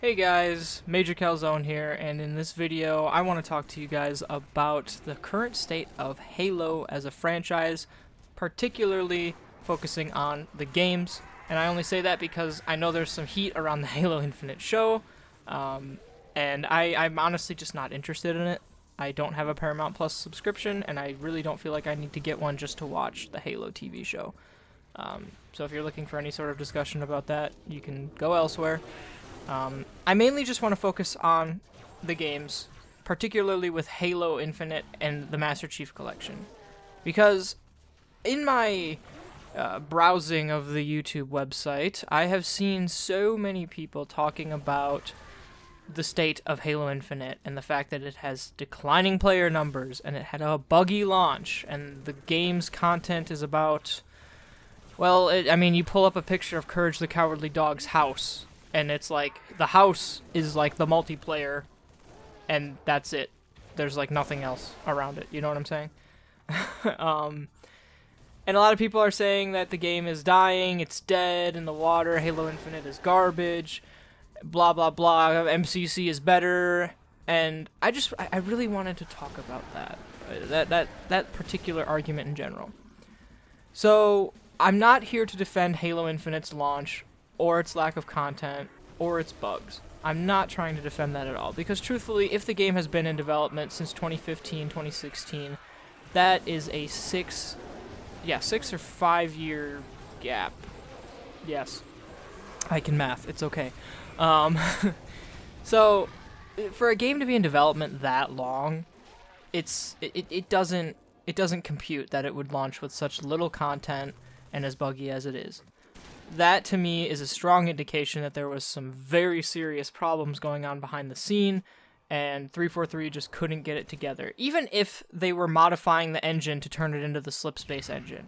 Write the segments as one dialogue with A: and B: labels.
A: Hey guys, MajorCalzone here, and in this video I want to talk to you guys about the current state of Halo as a franchise, particularly focusing on the games. And I only say that because I know there's some heat around the Halo Infinite show, and I'm honestly just not interested in it. I don't have a Paramount Plus subscription, and I really don't feel like I need to get one just to watch the Halo TV show. So if you're looking for any sort of discussion about that, you can go elsewhere. I mainly just want to focus on the games, particularly with Halo Infinite and the Master Chief Collection. Because in my browsing of the YouTube website, I have seen so many people talking about the state of Halo Infinite and the fact that it has declining player numbers and it had a buggy launch and the game's content is about... Well, you pull up a picture of Courage the Cowardly Dog's house, and it's like, the house is like the multiplayer, and that's it. There's like nothing else around it, you know what I'm saying? And a lot of people are saying that the game is dying, it's dead in the water, Halo Infinite is garbage, blah blah blah, MCC is better, and I really wanted to talk about that particular argument in general. So, I'm not here to defend Halo Infinite's launch, or its lack of content, or its bugs. I'm not trying to defend that at all, because truthfully, if the game has been in development since 2015, 2016, that is a 6 or 5 year gap. Yes, I can math, it's okay. So, for a game to be in development that long, it doesn't compute that it would launch with such little content and as buggy as it is. That, to me, is a strong indication that there was some very serious problems going on behind the scene, and 343 just couldn't get it together. Even if they were modifying the engine to turn it into the Slipspace engine.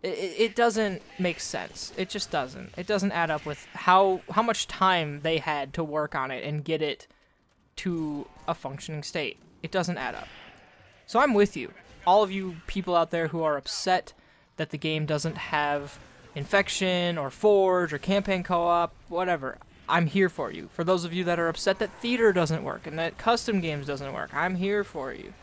A: It doesn't make sense. It just doesn't. It doesn't add up with how much time they had to work on it and get it to a functioning state. It doesn't add up. So I'm with you. All of you people out there who are upset that the game doesn't have Infection, or Forge, or Campaign Co-op, whatever. I'm here for you. For those of you that are upset that Theater doesn't work, and that Custom Games doesn't work, I'm here for you.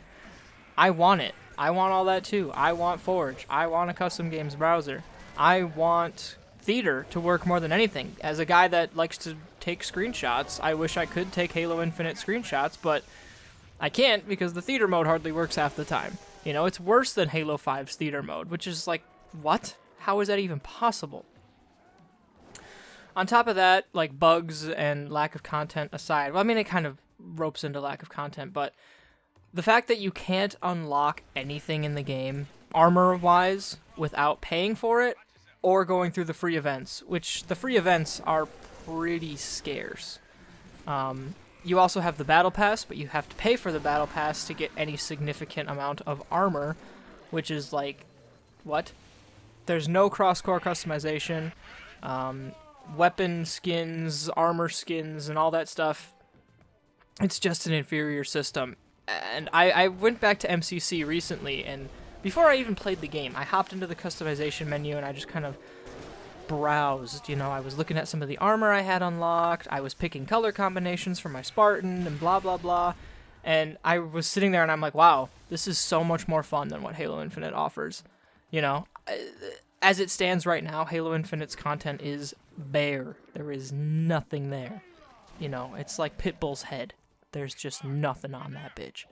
A: I want it. I want all that too. I want Forge. I want a Custom Games browser. I want Theater to work more than anything. As a guy that likes to take screenshots, I wish I could take Halo Infinite screenshots, but I can't because the Theater mode hardly works half the time. You know, it's worse than Halo 5's Theater mode, which is like, what? How is that even possible? On top of that, like, bugs and lack of content aside, well, I mean, it kind of ropes into lack of content, but the fact that you can't unlock anything in the game, armor-wise, without paying for it, or going through the free events, which the free events are pretty scarce. You also have the Battle Pass, but you have to pay for the Battle Pass to get any significant amount of armor, which is like, what? There's no cross-core customization, weapon skins, armor skins, and all that stuff. It's just an inferior system. And I went back to MCC recently, and before I even played the game, I hopped into the customization menu and I just kind of browsed. You know, I was looking at some of the armor I had unlocked, I was picking color combinations for my Spartan, and blah blah blah. And I was sitting there and I'm like, wow, this is so much more fun than what Halo Infinite offers. You know, as it stands right now, Halo Infinite's content is bare. There is nothing there. You know, it's like Pitbull's head. There's just nothing on that bitch.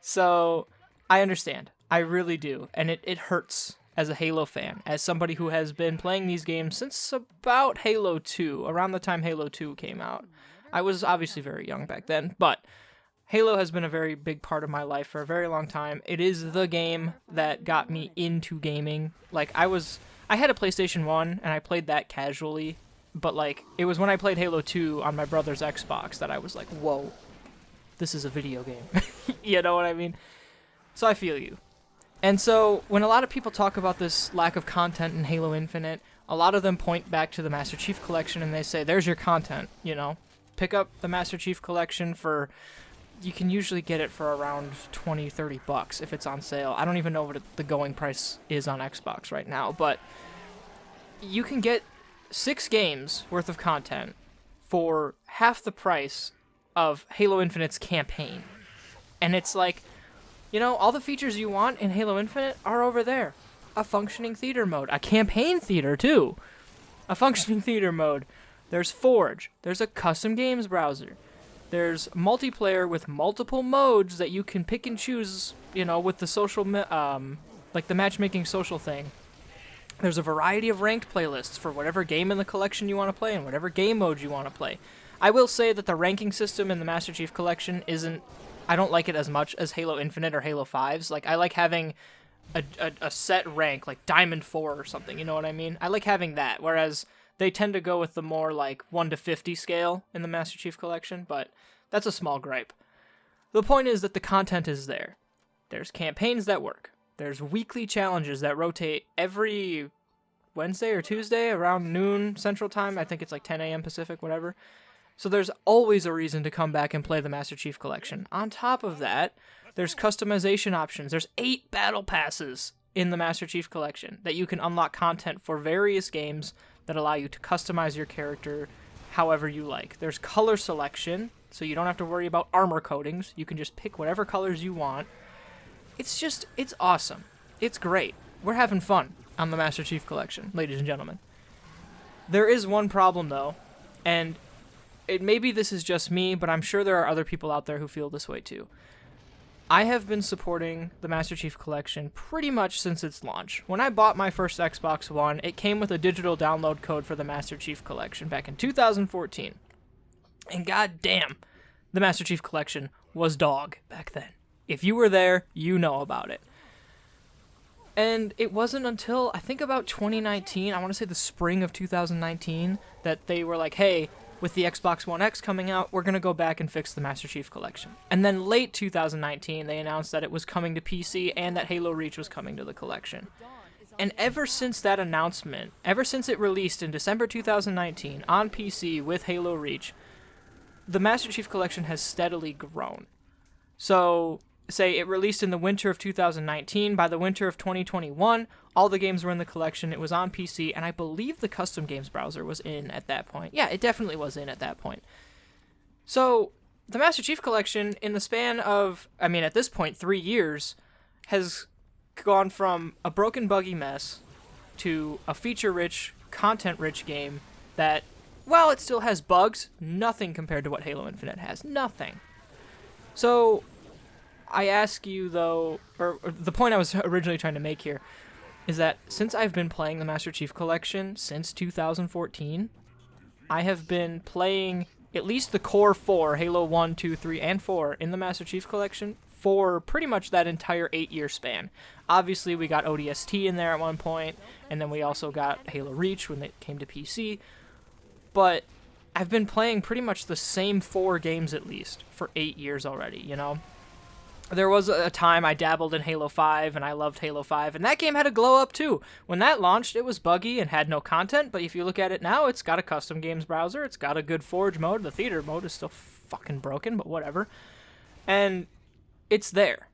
A: So, I understand. I really do. And it hurts as a Halo fan, as somebody who has been playing these games since about Halo 2, around the time Halo 2 came out. I was obviously very young back then, but Halo has been a very big part of my life for a very long time. It is the game that got me into gaming. Like, I had a PlayStation 1, and I played that casually, but, like, it was when I played Halo 2 on my brother's Xbox that I was like, whoa, this is a video game. You know what I mean? So I feel you. And so, when a lot of people talk about this lack of content in Halo Infinite, a lot of them point back to the Master Chief Collection, and they say, there's your content, you know? Pick up the Master Chief Collection for... You can usually get it for around $20-30 if it's on sale. I don't even know what the going price is on Xbox right now, but you can get 6 games worth of content for half the price of Halo Infinite's campaign. And it's like, all the features you want in Halo Infinite are over there. A functioning theater mode, a campaign theater too. A functioning theater mode. There's Forge. There's a custom games browser. There's multiplayer with multiple modes that you can pick and choose, with the social, like the matchmaking social thing. There's a variety of ranked playlists for whatever game in the collection you want to play and whatever game mode you want to play. I will say that the ranking system in the Master Chief Collection I don't like it as much as Halo Infinite or Halo 5's. Like, I like having a set rank, like Diamond 4 or something, you know what I mean? I like having that, whereas they tend to go with the more, like, 1 to 50 scale in the Master Chief Collection, but that's a small gripe. The point is that the content is there. There's campaigns that work. There's weekly challenges that rotate every Wednesday or Tuesday around noon Central Time. I think it's like 10 a.m. Pacific, whatever. So there's always a reason to come back and play the Master Chief Collection. On top of that, there's customization options. There's 8 battle passes in the Master Chief Collection that you can unlock content for various games that allow you to customize your character however you like. There's color selection, so you don't have to worry about armor coatings. You can just pick whatever colors you want. It's awesome. It's great. We're having fun on the Master Chief Collection, ladies and gentlemen. There is one problem, though, and maybe this is just me, but I'm sure there are other people out there who feel this way too. I have been supporting the Master Chief Collection pretty much since its launch. When I bought my first Xbox One, it came with a digital download code for the Master Chief Collection back in 2014. And goddamn, the Master Chief Collection was dog back then. If you were there, you know about it. And it wasn't until, I think about 2019, I want to say the spring of 2019, that they were like, hey, with the Xbox One X coming out, we're going to go back and fix the Master Chief Collection. And then late 2019, they announced that it was coming to PC and that Halo Reach was coming to the collection. And ever since that announcement, ever since it released in December 2019 on PC with Halo Reach, the Master Chief Collection has steadily grown. So, say it released in the winter of 2019. By the winter of 2021, all the games were in the collection. It was on PC, and I believe the custom games browser was in at that point. Yeah, it definitely was in at that point. So, the Master Chief Collection, in the span of, at this point, 3 years, has gone from a broken, buggy mess to a feature-rich, content-rich game that, while it still has bugs, nothing compared to what Halo Infinite has. Nothing. So, I ask you, though, or the point I was originally trying to make here, is that since I've been playing the Master Chief Collection since 2014, I have been playing at least the core 4, Halo 1, 2, 3, and 4, in the Master Chief Collection for pretty much that entire 8-year span. Obviously, we got ODST in there at one point, and then we also got Halo Reach when it came to PC, but I've been playing pretty much the same 4 games at least for 8 years already, There was a time I dabbled in Halo 5, and I loved Halo 5, and that game had a glow-up too. When that launched, it was buggy and had no content, but if you look at it now, it's got a custom games browser, it's got a good Forge mode, the theater mode is still fucking broken, but whatever. And it's there,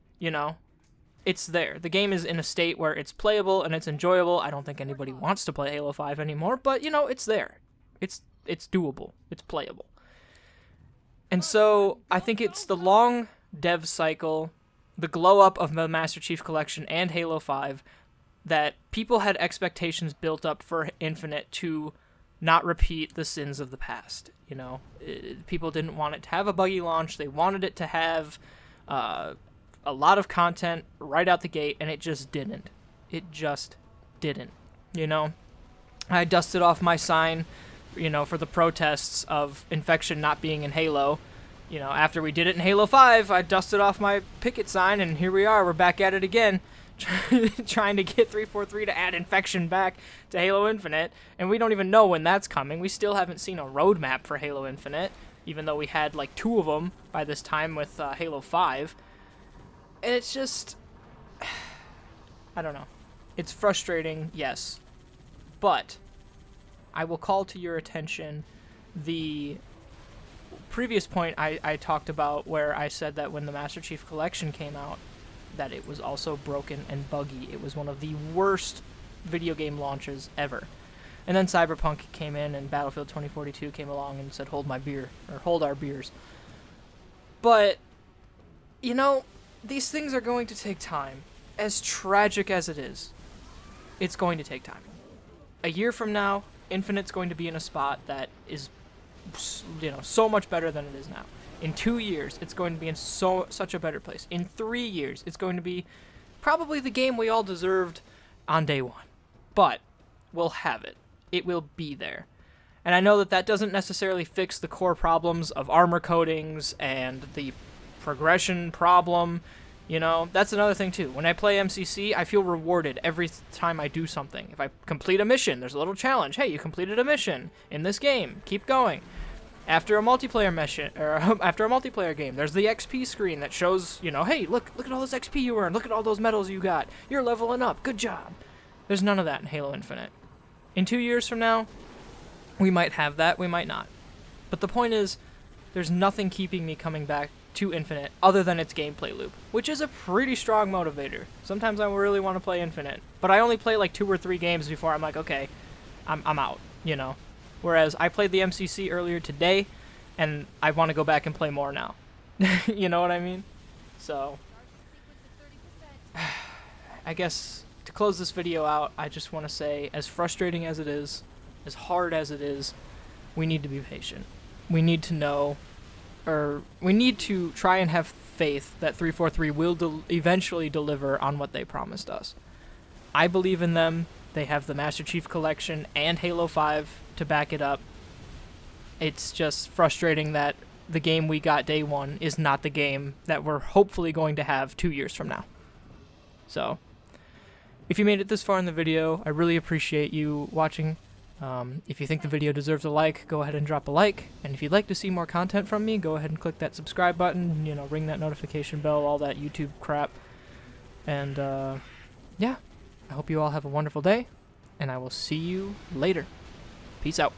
A: It's there. The game is in a state where it's playable and it's enjoyable. I don't think anybody wants to play Halo 5 anymore, but, it's there. It's doable. It's playable. And so, I think it's the long dev cycle, the glow up of the Master Chief Collection and Halo 5, that people had expectations built up for Infinite to not repeat the sins of the past. People didn't want it to have a buggy launch. They wanted it to have a lot of content right out the gate, and it just didn't. It just didn't. I dusted off my sign, for the protests of Infection not being in Halo. After we did it in Halo 5, I dusted off my picket sign, and here we are. We're back at it again, trying to get 343 to add Infection back to Halo Infinite, and we don't even know when that's coming. We still haven't seen a roadmap for Halo Infinite, even though we had, 2 of them by this time with Halo 5. And it's just, I don't know. It's frustrating, yes, but I will call to your attention the previous point I talked about, where I said that when the Master Chief Collection came out, that it was also broken and buggy. It was one of the worst video game launches ever. And then Cyberpunk came in, and Battlefield 2042 came along and said, hold my beer, or hold our beers. But, you know, these things are going to take time. As tragic as it is, it's going to take time. A year from now, Infinite's going to be in a spot that is, you know, so much better than it is now. In 2 years, it's going to be in such a better place. In 3 years, it's going to be probably the game we all deserved on day one. But we'll have it. It will be there. And I know that that doesn't necessarily fix the core problems of armor coatings and the progression problem. You know, that's another thing too. When I play MCC, I feel rewarded every time I do something. If I complete a mission, there's a little challenge. Hey, you completed a mission in this game. Keep going. After a multiplayer mission, or after a multiplayer game, there's the XP screen that shows, you know, hey, look at all this XP you earned. Look at all those medals you got. You're leveling up. Good job. There's none of that in Halo Infinite. In 2 years from now, we might have that. We might not. But the point is, there's nothing keeping me coming back to Infinite other than its gameplay loop, which is a pretty strong motivator. Sometimes I really want to play Infinite, but I only play like 2 or 3 games before I'm like, okay, I'm out, you know. Whereas I played the MCC earlier today, and I want to go back and play more now. You know what I mean? So, I guess to close this video out, I just want to say, as frustrating as it is, as hard as it is, we need to be patient. We need to know, or we need to try and have faith that 343 will eventually deliver on what they promised us. I believe in them. They have the Master Chief Collection and Halo 5 to back it up. It's just frustrating that the game we got day one is not the game that we're hopefully going to have 2 years from now. So, if you made it this far in the video, I really appreciate you watching. If you think the video deserves a like, go ahead and drop a like. And if you'd like to see more content from me, go ahead and click that subscribe button, you know, ring that notification bell, all that YouTube crap. And, yeah, I hope you all have a wonderful day, and I will see you later. Peace out.